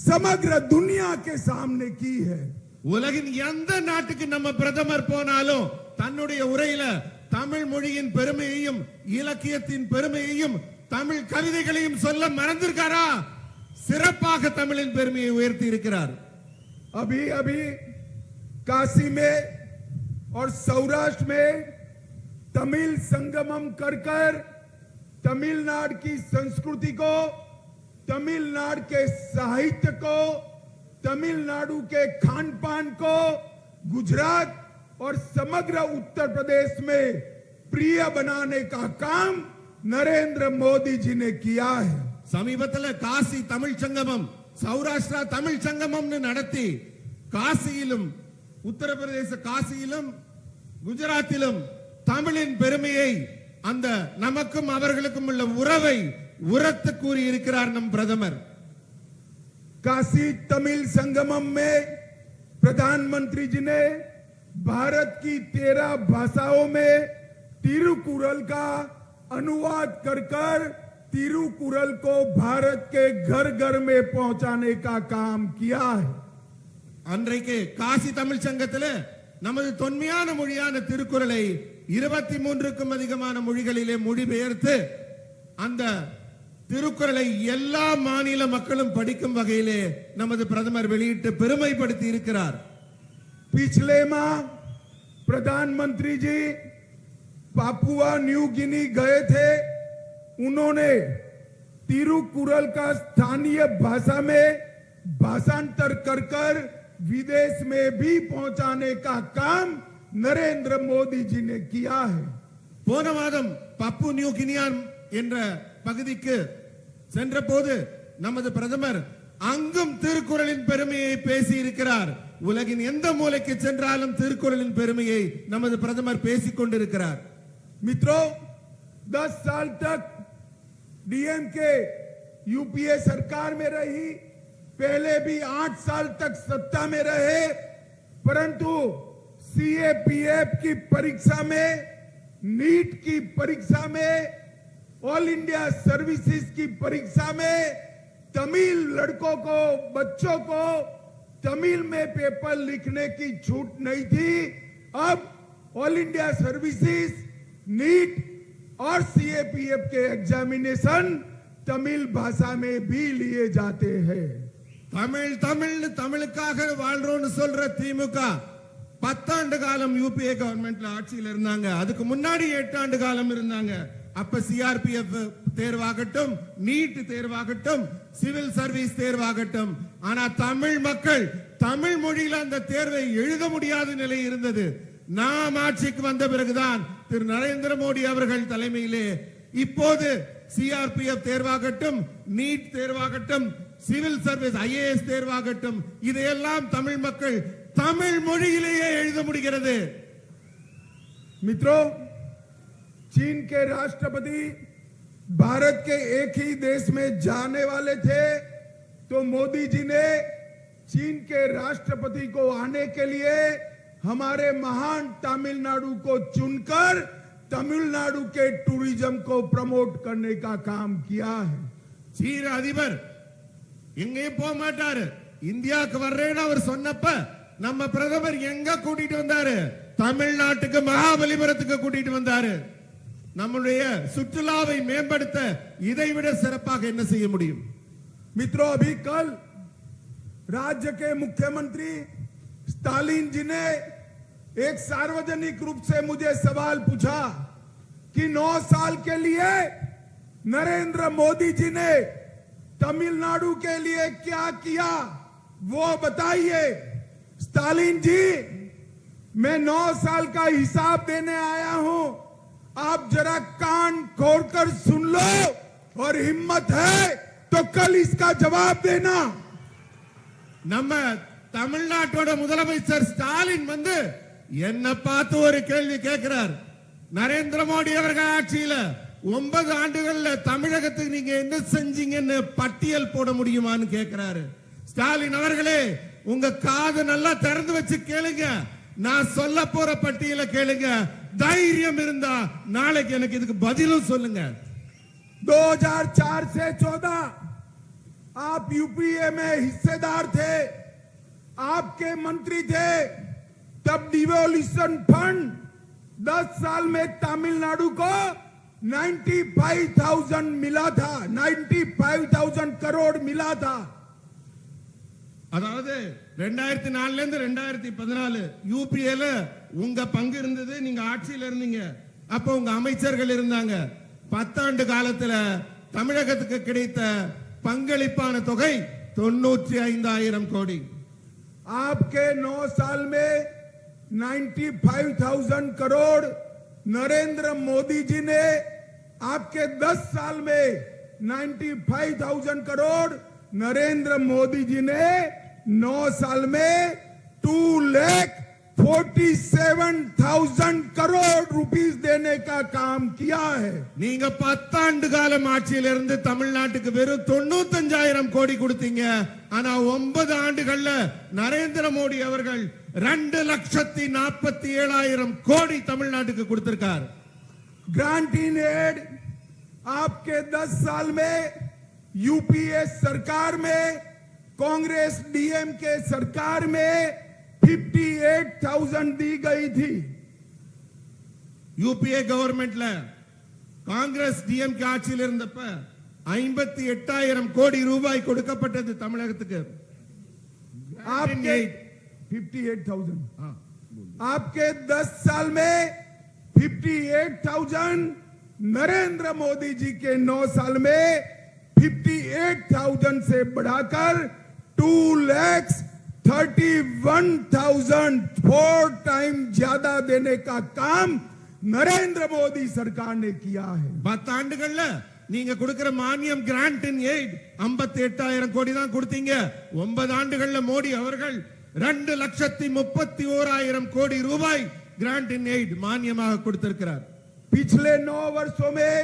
Speaker 4: समग्र दुनिया के सामने की है।
Speaker 2: உலகின் எந்த நாட்டுக்கு நம்ம பிரதமர் போனாலும் தன்னுடைய உரையில தமிழ் மொழியின் பெருமையையும் இலக்கியத்தின் பெருமையையும் தமிழ் கவிதைகளையும் சொல்ல மறந்திருக்காரா? சிறப்பாக தமிழின் பெருமையை उयर्ती இருக்கிறார்.
Speaker 4: अभी अभी काशी में और सौराष्ट्र में तमिल संगमम कर तमिलनाडु की संस्कृति को, तमिलनाडु के साहित्य को, तमिलनाडु के खान पान को गुजरात और समग्र उत्तर प्रदेश में प्रिय बनाने का काम नरेंद्र मोदी जी ने किया है।
Speaker 2: சமீபத்தில் காசி தமிழ் சங்கமம், சௌராஷ்டிரா தமிழ் சங்கமம்னு நடத்தி காசியிலும் உத்தரப்பிரதேச காசியிலும் குஜராத்திலும் தமிழின் பெருமையை, அந்த நமக்கும் அவர்களுக்கும் உள்ள உறவை உரத்து கூறி இருக்கிறார் நம் பிரதமர்.
Speaker 4: काशी तमिल संगमम में प्रधानमंत्री जी ने भारत की 13 भाषाओं में तिरुकुरल का अनुवाद कर कर तिरुकुरल को भारत के घर घर में पहुंचाने का काम किया है।
Speaker 2: அன்றைக்கு காசி தமிழ் சங்கத்தில் நமது தொன்மையான மொழியான திருக்குறளை 23க்கும் அதிகமான மொழிகளிலே மொழிபெயர்த்து அந்த திருக்குறளை எல்லா மாநில மக்களும் படிக்கும் வகையிலே நமது பிரதமர் வெளியிட்டு பெருமைப்படுத்தி இருக்கிறார்.
Speaker 4: पिछले माह प्रधानमंत्री जी पापुआ न्यू गिनी गए थे। उन्होंने तिरुकुरल का स्थानीय भाषा में भाषांतर कर कर विदेश में भी पहुंचाने का काम नरेंद्र मोदी जी ने किया है।
Speaker 2: போன மாதம் பப்பு நியூ கினியான் என்ற பகுதிக்கு சென்ற போது நமது பிரதமர் அங்கும் திருக்குறளின் பெருமையை பேசி இருக்கிறார். உலகின் எந்த மூலைக்கு சென்றாலும் திருக்குறளின் பெருமையை நமது பிரதமர் பேசிக் கொண்டிருக்கிறார்.
Speaker 4: मित्रों, 10 साल तक डीएमके यूपीए सरकार में रही, पहले भी 8 साल तक सत्ता में रहे, परंतु सीएपीएफ की परीक्षा में, नीट की परीक्षा में, ऑल इंडिया सर्विसेज की परीक्षा में तमिल लड़कों को, बच्चों को तमिल में पेपर लिखने की छूट नहीं थी। अब ऑल इंडिया सर्विसेज, नीट और सीएपीएफ के एग्जामिनेशन तमिल भाषा में भी लिए जाते हैं।
Speaker 2: தமிழ் தமிழ் தமிழுக்காக வாழ்றோம்னு சொல்ற திமுக 10 ஆண்டு காலம் யூபிஏ கவர்மெண்ட்ல ஆட்சியில் இருந்தாங்க. அதுக்கு முன்னாடி 8 ஆண்டு காலம் இருந்தாங்க. அப்ப சிஆர்பிஎஃப் தேர்வாகட்டும், நீட் தேர்வாகட்டும், சிவில் சர்வீஸ் தேர்வாகட்டும், ஆனா தமிழ் மக்கள் தமிழ் மொழியில அந்த தேர்வை எழுத முடியாத நிலை இருந்தது. நாம் ஆட்சிக்கு வந்த பிறகுதான் திரு நரேந்திர மோடி அவர்கள் தலைமையிலே இப்போது சிஆர்பிஎஃப் தேர்வாகட்டும், நீட் தேர்வாகட்டும், சிவில் சர்வீஸ் ஐஏஎஸ் தேர்வாகட்டும், இதையெல்லாம் தமிழ் மக்கள் தமிழ் மொழியிலேயே எழுத முடிகிறது.
Speaker 4: मित्रों, चीन के राष्ट्रपति भारत के एक ही देश में जाने वाले थे, तो मोदी जी ने चीन के राष्ट्रपति को आने के लिए हमारे महान तमिलनाडु को चुनकर तमिलनाडु के टूरिज्म को प्रमोट करने का काम किया है।
Speaker 2: சீன அதிபர் எங்கேயும் போக மாட்டாரு, இந்தியாவுக்கு வர்றேன்னு அவர் சொன்னப்ப நம்ம பிரதமர் எங்க கூட்டிட்டு வந்தாரு? தமிழ்நாட்டுக்கு மகாபலிபுரத்துக்கு கூட்டிட்டு வந்தாரு. நம்முடைய சுற்றுலாவை மேம்படுத்த இதைவிட சிறப்பாக என்ன செய்ய முடியும்?
Speaker 4: मित्रों, अभी कल राज्य के मुख्यमंत्री स्टालिन जी ने एक सार्वजनिक रूप से मुझे सवाल पूछा कि 9 साल के लिए नरेंद्र मोदी जी ने तमिलनाडु के लिए क्या किया, वो बताइए। स्टालिन जी, मैं 9 साल का हिसाब देने आया हूं, आप जरा कान खोलकर सुन लो और हिम्मत है तो कल इसका जवाब देना।
Speaker 2: நம்ம தமிழ்நாட்டோட முதலமைச்சர் ஸ்டாலின் வந்து என்ன பார்த்து ஒரு கேள்வி கேட்கிறார். நரேந்திர மோடி அவர்கள் ஆட்சியில 9 ஆண்டுகள்ல தமிழகத்துக்கு நீங்க என்ன செஞ்சீங்கன்னு பட்டியல் போட முடியுமான்னு கேட்கிறாரு. ஸ்டாலின் அவர்களே, உங்க காது நல்லா திறந்து வச்சு கேளுங்க, நான் சொல்ல போற பட்டியலை கேளுங்க. தைரியம் இருந்தா நாளைக்கு எனக்கு இதுக்கு பதிலும் சொல்லுங்க.
Speaker 4: 2004 से 14 आप यूपीए में हिस्सेदार थे, आपके मंत्री थे, तब डिवोल्यूशन फंड 10 साल में तमिलनाडु को 95,000 मिला था, 95,000 करोड़ मिला था।
Speaker 2: அதாவது 2004ல இருந்து 2014 யூபிஏல உங்க பங்கு இருந்தது, நீங்க ஆட்சியில இருந்தீங்க, அப்ப உங்க அமைச்சர்கள் இருந்தாங்க. 10 ஆண்டு காலத்துல தமிழகத்துக்கு கிடைத்த பங்களிப்பான தொகை 95,000 கோடி.
Speaker 4: आपके 9 साल में 95,000 करोड़ नरेंद्र मोदी जी ने, आपके 10 साल में 95,000 करोड़ नरेंद्र मोदी जी ने 9 साल में 2,47,000 करोड़ रुपीस देने का काम किया है।
Speaker 2: நீங்க 10 ஆண்டு காலம் ஆட்சியில இருந்து தமிழ்நாட்டுக்கு வெறும் 95,000 கோடி கொடுத்தீங்க. ஆனா 9 ஆண்டுகள்ல நரேந்திர மோடி அவர்கள் 2,47,000 கோடி தமிழ்நாட்டுக்கு கொடுத்திருக்கார்.
Speaker 4: ग्रांट इन एड आपके 10 साल में यूपीए सरकार में, कांग्रेस डीएमके सरकार में 58,000 दी गई थी.
Speaker 2: யூபிஏ கவர்மெண்ட்ல காங்கிரஸ் டிஎம்கே ஆட்சியில் இருந்தப்ப 58,000 கோடி ரூபாய் கொடுக்கப்பட்டது தமிழகத்துக்கு.
Speaker 4: आपके 58,000 आपके 10 साल में 58,000, नरेंद्र मोदी जी के 9 साल में 58,000 से बढ़ाकर 2,31,000, 4 टाइम ज्यादा देने का काम नरेंद्र मोदी सरकार ने किया है.
Speaker 2: 10 ஆண்டுகள்ல நீங்க கொடுக்கிற மானியம் கிராண்ட் இன் எய்ட் 58,000 கோடி தான் கொடுத்தீங்க. 9 ஆண்டுகள்ல மோடி அவர்கள் 2,31,000 கோடி ரூபாய் கிராண்ட் இன் எய்ட் மானியமாக கொடுத்திருக்கிறார்.
Speaker 4: पिछले 9 वर्षों में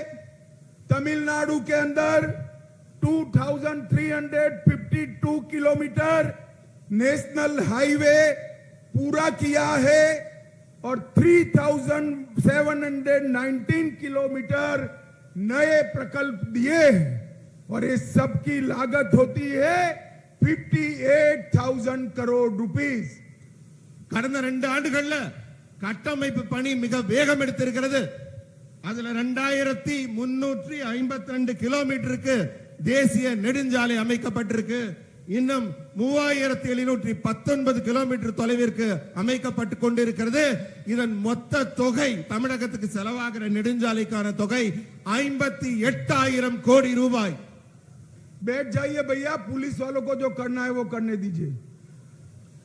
Speaker 4: तमिलनाडु के अंदर 2,352 किलोमीटर नेशनल हाईवे पूरा किया है और 3,719 किलोमीटर नए प्रकल्प दिए हैं और इस सब की लागत होती है 58,000 करोड़ रुपीस.
Speaker 2: கடந்த 2 ஆண்டுகள்ல கட்டமைப்பு பணி மிக வேகம் எடுத்திருக்கிறது. அதுல 2,352 கிலோமீட்டருக்கு தேசிய நெடுஞ்சாலை அமைக்கப்பட்டிருக்கு. இன்னும் 3,719 கிலோமீட்டர் தொலைவிற்கு அமைக்கப்பட்டு கொண்டிருக்கிறது. இதன் மொத்த தொகை தமிழகத்துக்கு செலவாகிற நெடுஞ்சாலைக்கான தொகை 58,000 கோடி ரூபாய்.
Speaker 4: बैठ जाइए भैया, पुलिस वालों को जो करना है वो करने दीजिए.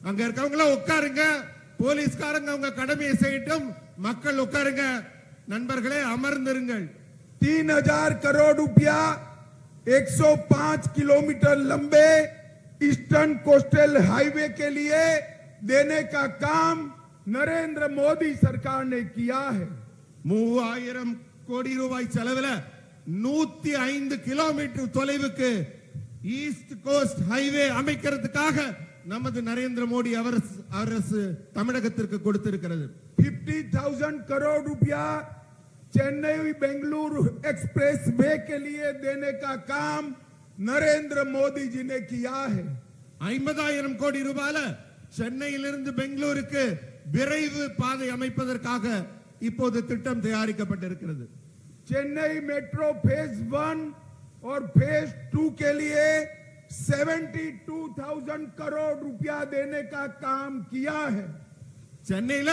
Speaker 2: அங்க இருக்கவங்கள உட்காருங்க, போலீஸ்காரங்க அவங்க கடமையை செய்யட்டும், மக்கள் உட்காருங்க. நண்பர்களே அமர்ந்திருங்கள்.
Speaker 4: 3,000 करोड़ रुपया 105 किलोमीटर लंबे ईस्टर्न कोस्टल हाईवे के लिए देने का काम नरेंद्र मोदी सरकार ने किया है.
Speaker 2: 3,000 கோடி ரூபாய் செலவுல 105 கிலோமீட்டர் தொலைவுக்கு ஈஸ்ட் கோஸ்ட் ஹைவே அமைக்கிறதுக்காக நமது நரேந்திர மோடி அரசு தமிழகத்திற்கு கொடுத்திருக்கிறது.
Speaker 4: 50,000 करोड़ रुपया चेन्नई बेंगलुरु एक्सप्रेस वे के लिए देने का काम नरेंद्र मोदी जी ने किया है.
Speaker 2: 50,000 கோடி ரூபாயில சென்னையிலிருந்து பெங்களூருக்கு விரைவு பாதை அமைப்பதற்காக இப்போது திட்டம் தயாரிக்கப்பட்டிருக்கிறது.
Speaker 4: चेन्नई मेट्रो फेज 1 और फेज 2 के लिए 72,000 करोड़ रुपया देने का काम किया है.
Speaker 2: சென்னையில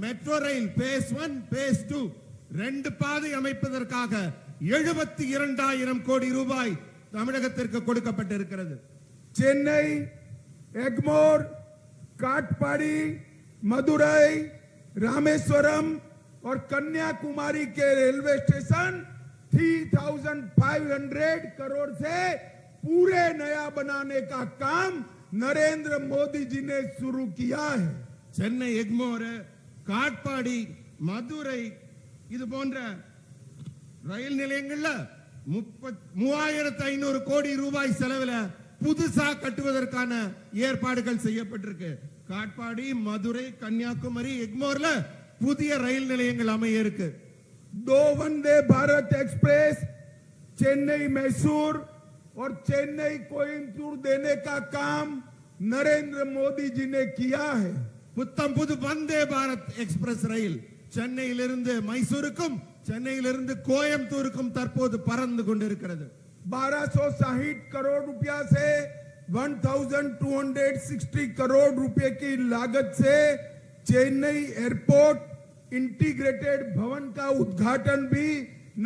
Speaker 2: மெட்ரோ ரயில் பேஸ் 1 பேஸ் 2 ரெண்டு பாதை அமைப்பதற்காக 72,000 கோடி ரூபாய் தமிழகத்திற்கு கொடுக்கப்பட்டிருக்கிறது.
Speaker 4: चेन्नई, एगमोर, काटपाड़ी, मदुरई, रामेश्वरम और कन्याकुमारी के रेलवे स्टेशन 3,500 करोड़ से पूरे नया बनाने का काम नरेंद्र मोदी जी ने शुरू किया है.
Speaker 2: சென்னை எக்மோர், காட்பாடி, மதுரை இது போன்ற ரயில் நிலையங்கள்ல 3,500 கோடி ரூபாய் செலவுல புதுசா கட்டுவதற்கான ஏற்பாடுகள் செய்யப்பட்டிருக்கு. காட்பாடி, மதுரை, கன்னியாகுமரி, எக்மோர்ல புதிய ரயில் நிலையங்கள் அமைய இருக்கு.
Speaker 4: 2 वंदे भारत एक्सप्रेस चेन्नई मैसूर और चेन्नई कोयम्बटूर देने का काम नरेंद्र मोदी जी ने किया है.
Speaker 2: புத்தம் புது வந்தே பாரத் எக்ஸ்பிரஸ் ரயில் சென்னையிலிருந்து மைசூருக்கும் சென்னையிலிருந்து கோயம்புத்தூருக்கும் தற்போது பறந்து கொண்டிருக்கிறது.
Speaker 4: 1,260 करोड़ रुपया से 1,260 करोड़ रुपए की लागत से चेन्नई एयरपोर्ट इंटीग्रेटेड भवन का उद्घाटन भी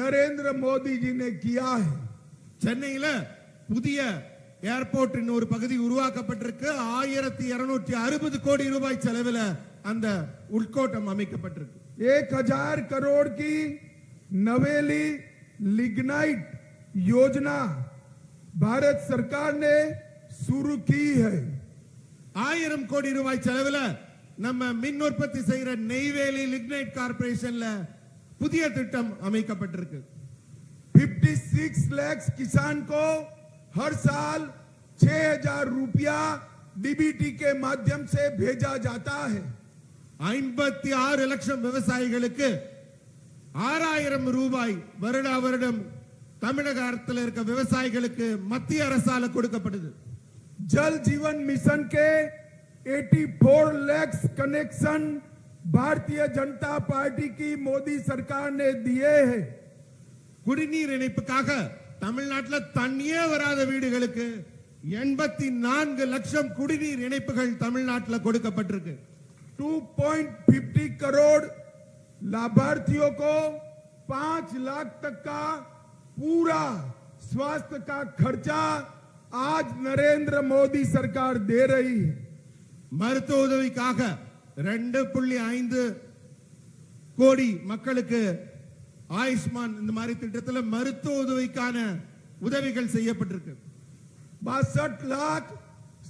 Speaker 4: नरेंद्र मोदी जी ने किया है.
Speaker 2: சென்னையில புதிய ஏர்போர்ட் ஒரு பகுதி உருவாக்கப்பட்டிருக்கு. 1,260 கோடி ரூபாய் செலவில் அந்த உள்கோட்டம் அமைக்கப்பட்டிருக்கு.
Speaker 4: 1,000 करोड़ की नवेली लिग्नाइट योजना भारत सरकार ने शुरू की है.
Speaker 2: 1000 கோடி ரூபாய் செலவில் நம்ம மின் உற்பத்தி செய்கிற நெய்வேலி லிக்னைட் கார்பரேஷன்ல புதிய திட்டம் அமைக்கப்பட்டிருக்கு.
Speaker 4: 56 लाख किसान को हर साल 6,000 रुपया डीबीटी के माध्यम से भेजा जाता है।
Speaker 2: 56 லட்சம் விவசாயிகளுக்கு 6000 ரூபாய் வருடா வருடம் தமிழக அரசில் இருக்க விவசாயிகளுக்கு மத்திய அரசால கொடுக்கப்படுது.
Speaker 4: जल जीवन मिशन के 84 लाख कनेक्शन भारतीय जनता पार्टी की मोदी सरकार ने दिए हैं।
Speaker 2: குடிநீர் இணைப்புக்காக தமிழ்நாட்டில் தண்ணியே வராத வீடுகளுக்கு 84 லட்சம் குடிநீர் இணைப்புகள் தமிழ்நாட்டில் கொடுக்கப்பட்டிருக்கு.
Speaker 4: 2.50 करोड़ लाभार्थियों को 5 लाख तक का पूरा स्वास्थ्य का खर्चा आज नरेंद्र मोदी सरकार दे रही है।
Speaker 2: மருத்துவ உதவிக்காக 2.5 கோடி மக்களுக்கு ஆயுஷ்மான் இந்த மாதிரி திட்டத்தில் மருத்துவ உதவிக்கான உதவிகள் செய்யப்பட்டிருக்கு.
Speaker 4: 62 लाख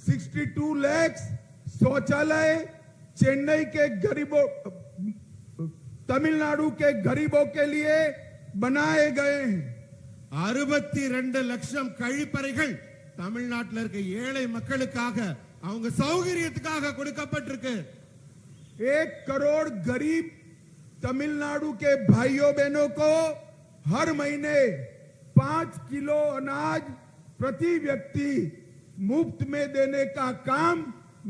Speaker 4: 62 लाख शौचालय चेन्नई के गरीबों तमिलनाडु के गरीबों के लिए बनाए गए हैं।
Speaker 2: 62 லட்சம் கழிப்பறைகள் தமிழ்நாட்டில் இருக்க ஏழை மக்களுக்காக அவங்க சௌகரியத்துக்காக கொடுக்கப்பட்டிருக்கு.
Speaker 4: 1 करोड़ गरीब तमिलनाडु के भाइयों बहनों को हर महीने 5 किलो अनाज प्रति व्यक्ति मुफ्त में देने का काम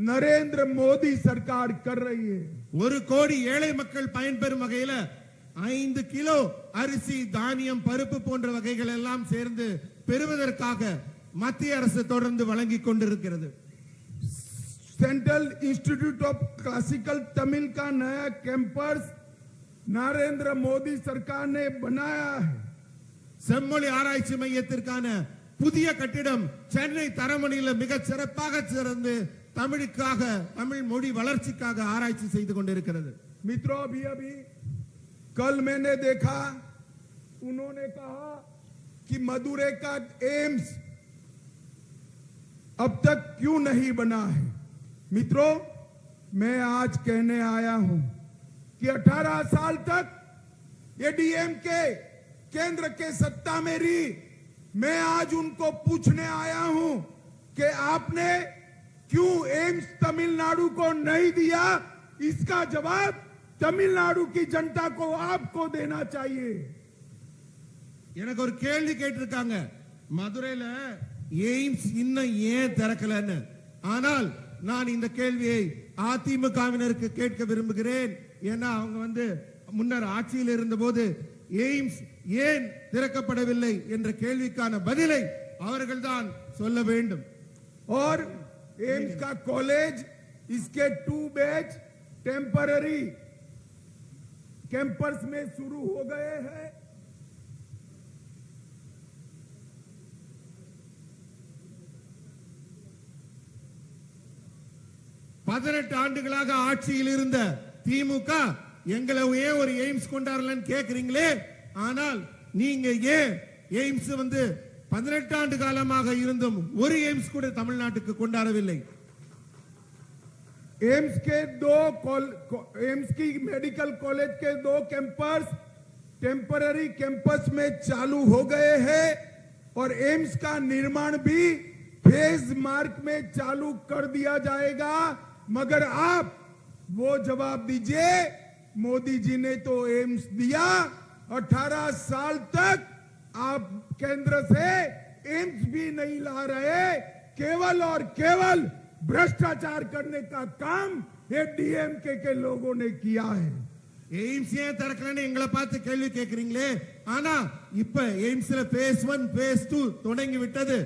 Speaker 4: नरेंद्र मोदी सरकार कर रही है।
Speaker 2: 1 கோடி ஏழை மக்கள் பயன்பெறும் வகையில 5 கிலோ அரிசி தானியம் பருப்பு போன்ற வகைகள் எல்லாம் சேர்ந்து பெறுவதற்காக மத்திய அரசு தொடர்ந்து வழங்கிக் கொண்டிருக்கிறது.
Speaker 4: Central institute of classical Tamil का नया कैंपस नरेंद्र मोदी सरकार ने बनाया है।
Speaker 2: செம்மொழி ஆராய்ச்சி மையத்திற்கான புதிய கட்டிடம் சென்னை தரமணியில் மிக சிறப்பாக சிறந்து தமிழுக்காக தமிழ் மொழி வளர்ச்சிக்காக ஆராய்ச்சி செய்து கொண்டிருக்கிறது.
Speaker 4: मित्रों अभी कल मैंने देखा उन्होंने कहा कि मदुरै का एम्स अब तक क्यों नहीं बना है। मित्रों मैं आज कहने आया हूं कि 18 साल तक एडीएम के केंद्र के सत्ता में रही। मैं आज उनको पूछने आया हूं कि आपने क्यों एम्स तमिलनाडु को नहीं दिया। इसका जवाब तमिलनाडु की जनता को आपको देना चाहिए।
Speaker 2: எனக்கு ஒரு கேள்வி கேட்டிருக்காங்க, மதுரையில எய்ம்ஸ் இன்னும் ஏன் திறக்கலன்னு. ஆனால் நான் இந்த கேள்வியை அதிமுகவினருக்கு கேட்க விரும்புகிறேன். ஏன்னா அவங்க முன்னர் ஆட்சியில் இருந்தபோது எய்ம்ஸ் ஏன் திறக்கப்படவில்லை என்ற கேள்விக்கான பதிலை அவர்கள்தான் சொல்ல வேண்டும்.
Speaker 4: और एम्स का कॉलेज इसके 2 बैच टेम्पररी कैंपस में शुरू हो गए हैं।
Speaker 2: பதினெட்டு ஆண்டுகளாக ஆட்சியில் இருந்த திமுக எங்களை ஏன் ஒரு எய்ம்ஸ் கொண்டாடலன்னு கேக்குறீங்களே. ஆனால் நீங்க ஏன் எய்ம்ஸ் 18 ஆண்டு காலமாக இருந்தும் ஒரு எய்ம்ஸ் கூட தமிழ்நாட்டுக்கு கொண்டாடவில்லை.
Speaker 4: एम्स की मेडिकल कॉलेज के 2 कैंपस टेम्पररी कैंपस में चालू हो गए हैं और एम्स का निर्माण भी फेज मार्क में चालू कर दिया जाएगा। मगर आप वो जवाब दीजिए, मोदी जी ने तो एम्स दिया, 18 साल तक आप केंद्र से एम्स भी नहीं ला रहे, केवल और केवल भ्रष्टाचार करने का काम डीएमके के लोगों ने किया है।
Speaker 2: எய்ம்ஸ் ஏன் திறக்கலன்னு எங்களை பார்த்து கேள்வி கேட்கிறீங்களே. ஆனா இப்ப எய்ம்ஸ்ல phase 1 phase 2 தொடங்கி விட்டது.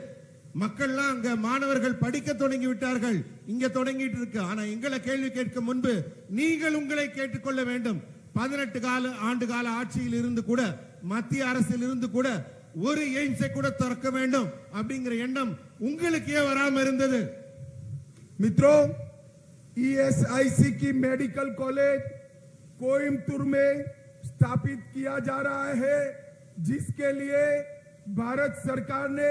Speaker 2: மக்கள்லாம் அங்க மாணவர்கள் படிக்க தொடங்கி விட்டார்கள். இங்க தொடங்கிட்டு இருக்கு. ஆனா எங்களை கேள்வி கேட்க முன்பு நீங்கள் உங்களை கேட்டுக்கொள்ள வேண்டும். 18 ஆண்டு கால ஆட்சியில் இருந்து கூட மத்திய அரசில் இருந்து கூட ஒரு எய்ம்ஸை கூட திறக்க வேண்டும் அப்படிங்கிற எண்ணம் உங்களுக்கு ஏன் வராம இருந்தது?
Speaker 4: मित्रों ईएसआईसी की मेडिकल कॉलेज कोयम्बटूर में स्थापित किया जा रहा है, जिसके लिए भारत सरकार ने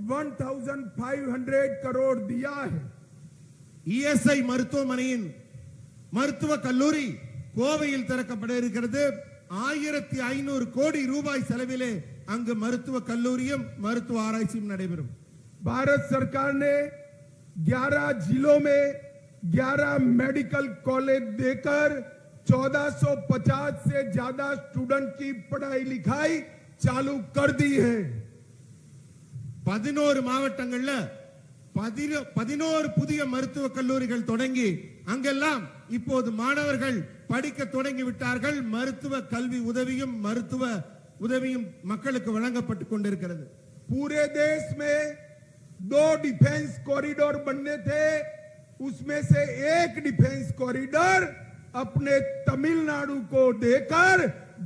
Speaker 4: 1500 करोड़ दिया है।
Speaker 2: ईएसआई மருத்துவமனையின் மருத்துவ கல்லூரி கோவையில் திறக்கப்பட இருக்கிறது. 1500 கோடி ரூபாய் செலவிலே அங்கு மருத்துவ கல்லூரியும் மருத்துவ ஆராய்ச்சியும் நடைபெறும்.
Speaker 4: भारत सरकार ने 11 जिलों में 11 मेडिकल कॉलेज देकर 1450 से ज्यादा स्टूडेंट की पढ़ाई लिखाई चालू कर दी है।
Speaker 2: 11 மாவட்டங்கள்ல 11 புதிய மருத்துவ கல்லூரிகள் தொடங்கி அங்கெல்லாம் இப்போது மாணவர்கள் படிக்க தொடங்கி விட்டார்கள். மருத்துவ கல்வி உதவியும் மருத்துவ உதவியும் மக்களுக்கு வழங்கப்பட்டு கொண்டிருக்கிறது.
Speaker 4: पूरे देश में 2 डिफेंस कॉरिडोर बनने थे, उसमें से एक डिफेंस कॉरिडोर अपने तमिलनाडु को देकर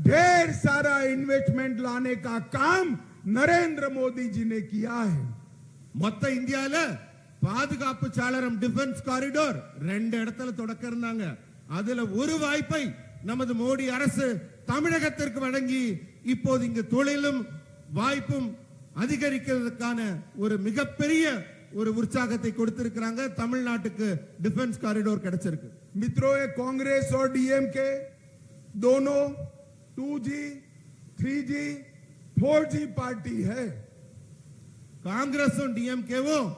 Speaker 4: ढेर सारा इन्वेस्टमेंट लाने का काम नरेंद्र मोदी जी ने किया है।
Speaker 2: மொத்த இந்தியால பாதுகாப்பு சாளரம் டிஃபென்ஸ் காரிடோர் 2 இடத்துல தொடக்க இருந்தாங்க. அதுல ஒரு வாய்ப்பை நமது மோடி அரசு தமிழகத்திற்கு வழங்கி இப்போது இங்கு தொழிலும் வாய்ப்பும் அதிகரிக்கிறதுக்கான ஒரு மிகப்பெரிய ஒரு உற்சாகத்தை கொடுத்திருக்கிறாங்க. தமிழ்நாட்டுக்கு டிஃபென்ஸ் காரிடோர் கிடைச்சிருக்கு.
Speaker 4: मित्रों, ये कांग्रेस और डीएमके दोनों 2G, 3G, 4G पार्टी है।
Speaker 2: காங்கிரஸும் டிஎம்கேவும்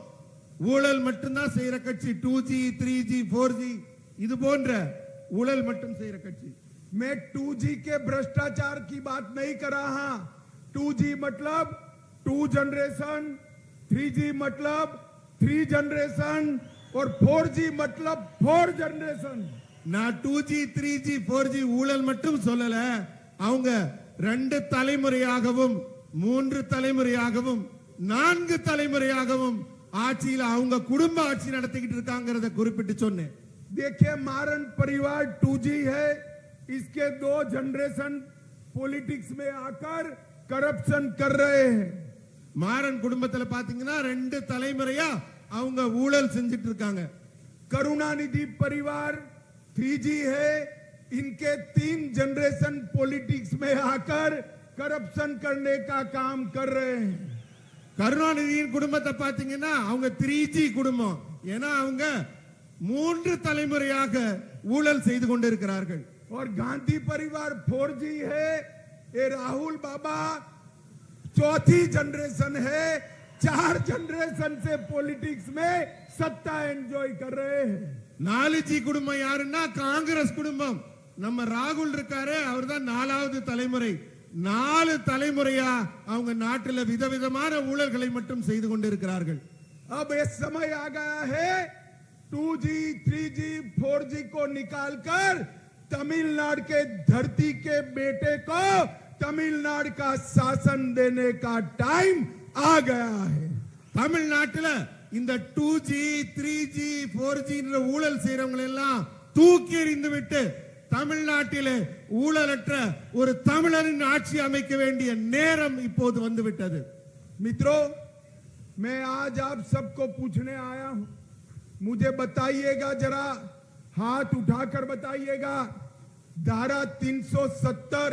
Speaker 2: ஊழல் மட்டும்தான் செய்யற கட்சி. 2G, 3G, 4G இது போன்ற ஊழல் மட்டும் செய்யற கட்சி.
Speaker 4: मैं 2G के भ्रष्टाचार की बात नहीं कर रहा। 2G मतलब 2 जनरेशन, 3G मतलब 3 जनरेशन और 4G मतलब 4 जनरेशन।
Speaker 2: நான் 2G, 3G, 4G ஊழல் மட்டும் சொல்லல. அவங்க 2 தலைமுறையாகவும் 3 தலைமுறையாகவும் 4 தலைமுறையாகவும் ஆட்சியில் அவங்க குடும்ப ஆட்சி நடத்திக்கிட்டு இருக்காங்கறத குறிப்பிட்டு சொன்னேன்.
Speaker 4: देखिए, मारन परिवार 2G है, इसके 2 जनरेशन पॉलिटिक्स में आकर करप्शन कर रहे हैं।
Speaker 2: மாறன் குடும்பத்துல பாத்தீங்கன்னா 2 தலைமுறையா அவங்க ஊழல் செஞ்சிட்டு இருக்காங்க.
Speaker 4: करुणानिधि परिवार 3G है, इनके 3 जनरेशन पॉलिटिक्स में आकर करप्शन करने का काम कर रहे हैं।
Speaker 2: கருணாநிதியின் குடும்பத்தை பாத்தீங்கன்னா அவங்க 3G குடும்பம். ஏன்னா அவங்க 3 தலைமுறையாக ஊழல் செய்து கொண்டிருக்கிறார்கள்.
Speaker 4: और गांधी परिवार 4G है, ये राहुल बाबा 4थी जनरेशन है। 4 जनरेशन से पॉलिटिक्स में सत्ता एंजॉय कर रहे हैं।
Speaker 2: 4G குடும்பம் யாருன்னா காங்கிரஸ் குடும்பம். நம்ம ராகுல் இருக்காரு, அவர்தான் 4வது தலைமுறை. 4 தலைமுறையா அவங்க நாட்டில் விதவிதமான ஊழல்களை மட்டும் செய்து கொண்டிருக்கிறார்கள்.
Speaker 4: अब ये समय आ गया है 2G, 3G, 4G को निकालकर तमिलनाडु के धरती के बेटे को तमिलनाडु का शासन देने का टाइम आ गया है।
Speaker 2: தமிழ்நாட்டில் இந்த 2G, 3G, 4G ஊழல் செய்யறவங்க எல்லாம் தூக்கி எறிந்து விட்டு தமிழ்நாட்டிலே ஊழலற்ற ஒரு தமிழரின் ஆட்சி அமைக்க வேண்டிய நேரம் இப்போது வந்து விட்டது.
Speaker 4: मित्रों, मैं आज आप सबको पूछने आया हूं, मुझे बताइएगा, जरा हाथ उठाकर बताइएगा, धारा 370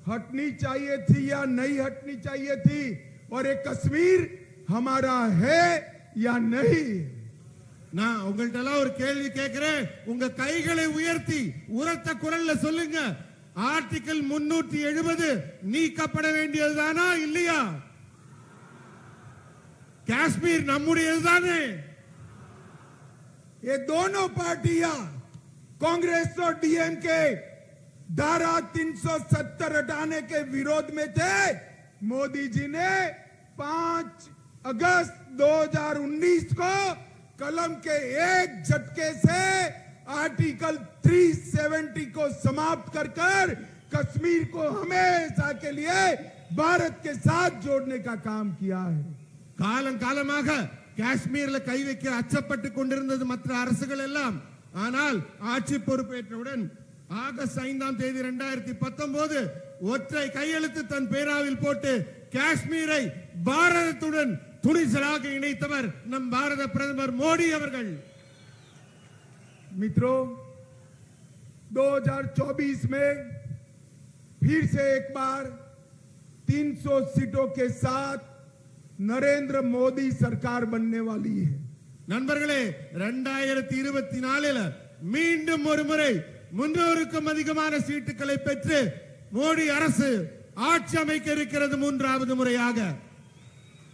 Speaker 4: हटनी चाहिए थी या नहीं हटनी चाहिए थी, और ये कश्मीर हमारा है या नहीं?
Speaker 2: நான் உங்கள்ட்ட எல்லாம் ஒரு கேள்வி கேட்கிறேன். உங்க கைகளை உயர்த்தி உரத்த குரல்ல சொல்லுங்க. ஆர்டிகல் 370 நீக்கப்பட வேண்டியதுதானா இல்லையா? காஷ்மீர் நம்முடையதுதானே?
Speaker 4: ये दोनों पार्टियां कांग्रेस और डीएमके धारा 370 हटाने के विरोध में थे। मोदी जी ने 5 अगस्त 2019 को कलम के एक झटके से आर्टिकल 370 को समाप्त कर कश्मीर को हमेशा के लिए भारत के साथ जोड़ने का काम किया है।
Speaker 2: காலம் காலமாக காஷ்மீர்ல கை வைக்க அச்சப்பட்டு கொண்டிருந்தது மற்ற அரசுகள் எல்லாம். ஆனால் ஆட்சி பொறுப்பேற்றவுடன் ஆகஸ்ட் 5ஆம் தேதி 2019 ஒற்றை கையெழுத்து தன் பேராவில் போட்டு காஷ்மீரை பாரதத்துடன் துணிச்சலாக இணைத்தவர் நம் பாரத பிரதமர் மோடி அவர்கள்.
Speaker 4: मित्रों, 2024 में फिर से एक बार 300 सीटों के साथ नरेंद्र मोदी सरकार बनने वाली है।
Speaker 2: நண்பர்களே, 2024 மீண்டும் ஒரு முறை 300க்கும் அதிகமான சீட்டுகளை பெற்று மோடி அரசு ஆட்சி அமைக்க இருக்கிறது 3வது முறையாக.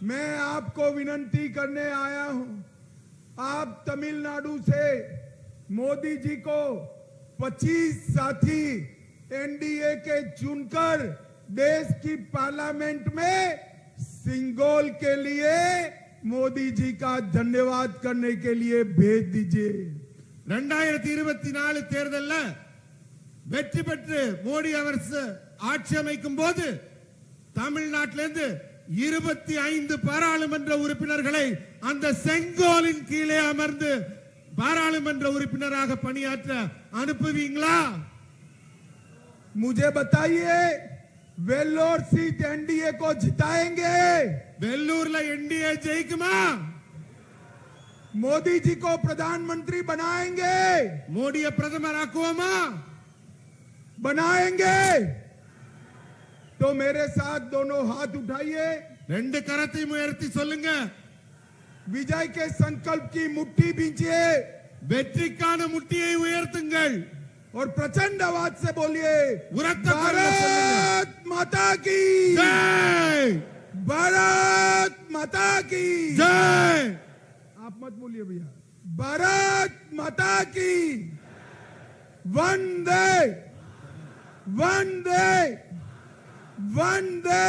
Speaker 4: मैं आपको विनती करने आया हूं, आप तमिलनाडु से मोदी जी को 25 साथी एनडीए के चुनकर देश की पार्लियामेंट में सिंगोल के लिए मोदी जी का धन्यवाद करने के लिए भेज दीजिए
Speaker 2: 2024 தேர்தல்ல வெற்றி பெற்று மோடி அரசு ஆட்சி அமைக்கும் போது தமிழ்நாட்டிலிருந்து 25 பாராளுமன்ற உறுப்பினர்களை அந்த செங்கோலின் கீழே அமர்ந்து பாராளுமன்ற உறுப்பினராக பணியாற்ற அனுப்புவீங்களா?
Speaker 4: मुझे बताइए वेल्लोर सीट एनडीए को जिताएंगे?
Speaker 2: வெள்ளூர்ல என்டிஏ ஜெயிக்குமா?
Speaker 4: मोदी जी को प्रधानमंत्री बनाएंगे?
Speaker 2: மோடியை பிரதமராக்குவோமா?
Speaker 4: बनाएंगे तो मेरे साथ दोनों हाथ उठाइए,
Speaker 2: ரெண்டு கரத்தையும் உயர்த்தி சொல்லுங்க.
Speaker 4: विजय के संकल्प की मुट्ठी बींचिए
Speaker 2: வெற்றிக்கான முட்டியை உயர்த்துங்கள்.
Speaker 4: और प्रचंड आवाज से बोलिए
Speaker 2: உரத்த குரல்ல சொல்லுங்க.
Speaker 4: भारत माता की
Speaker 2: ஜெய்
Speaker 4: भारत माता की
Speaker 2: ஜெய்.
Speaker 4: आप मत बोलिए भैया, भारत माता की वंदे वंदे वंदे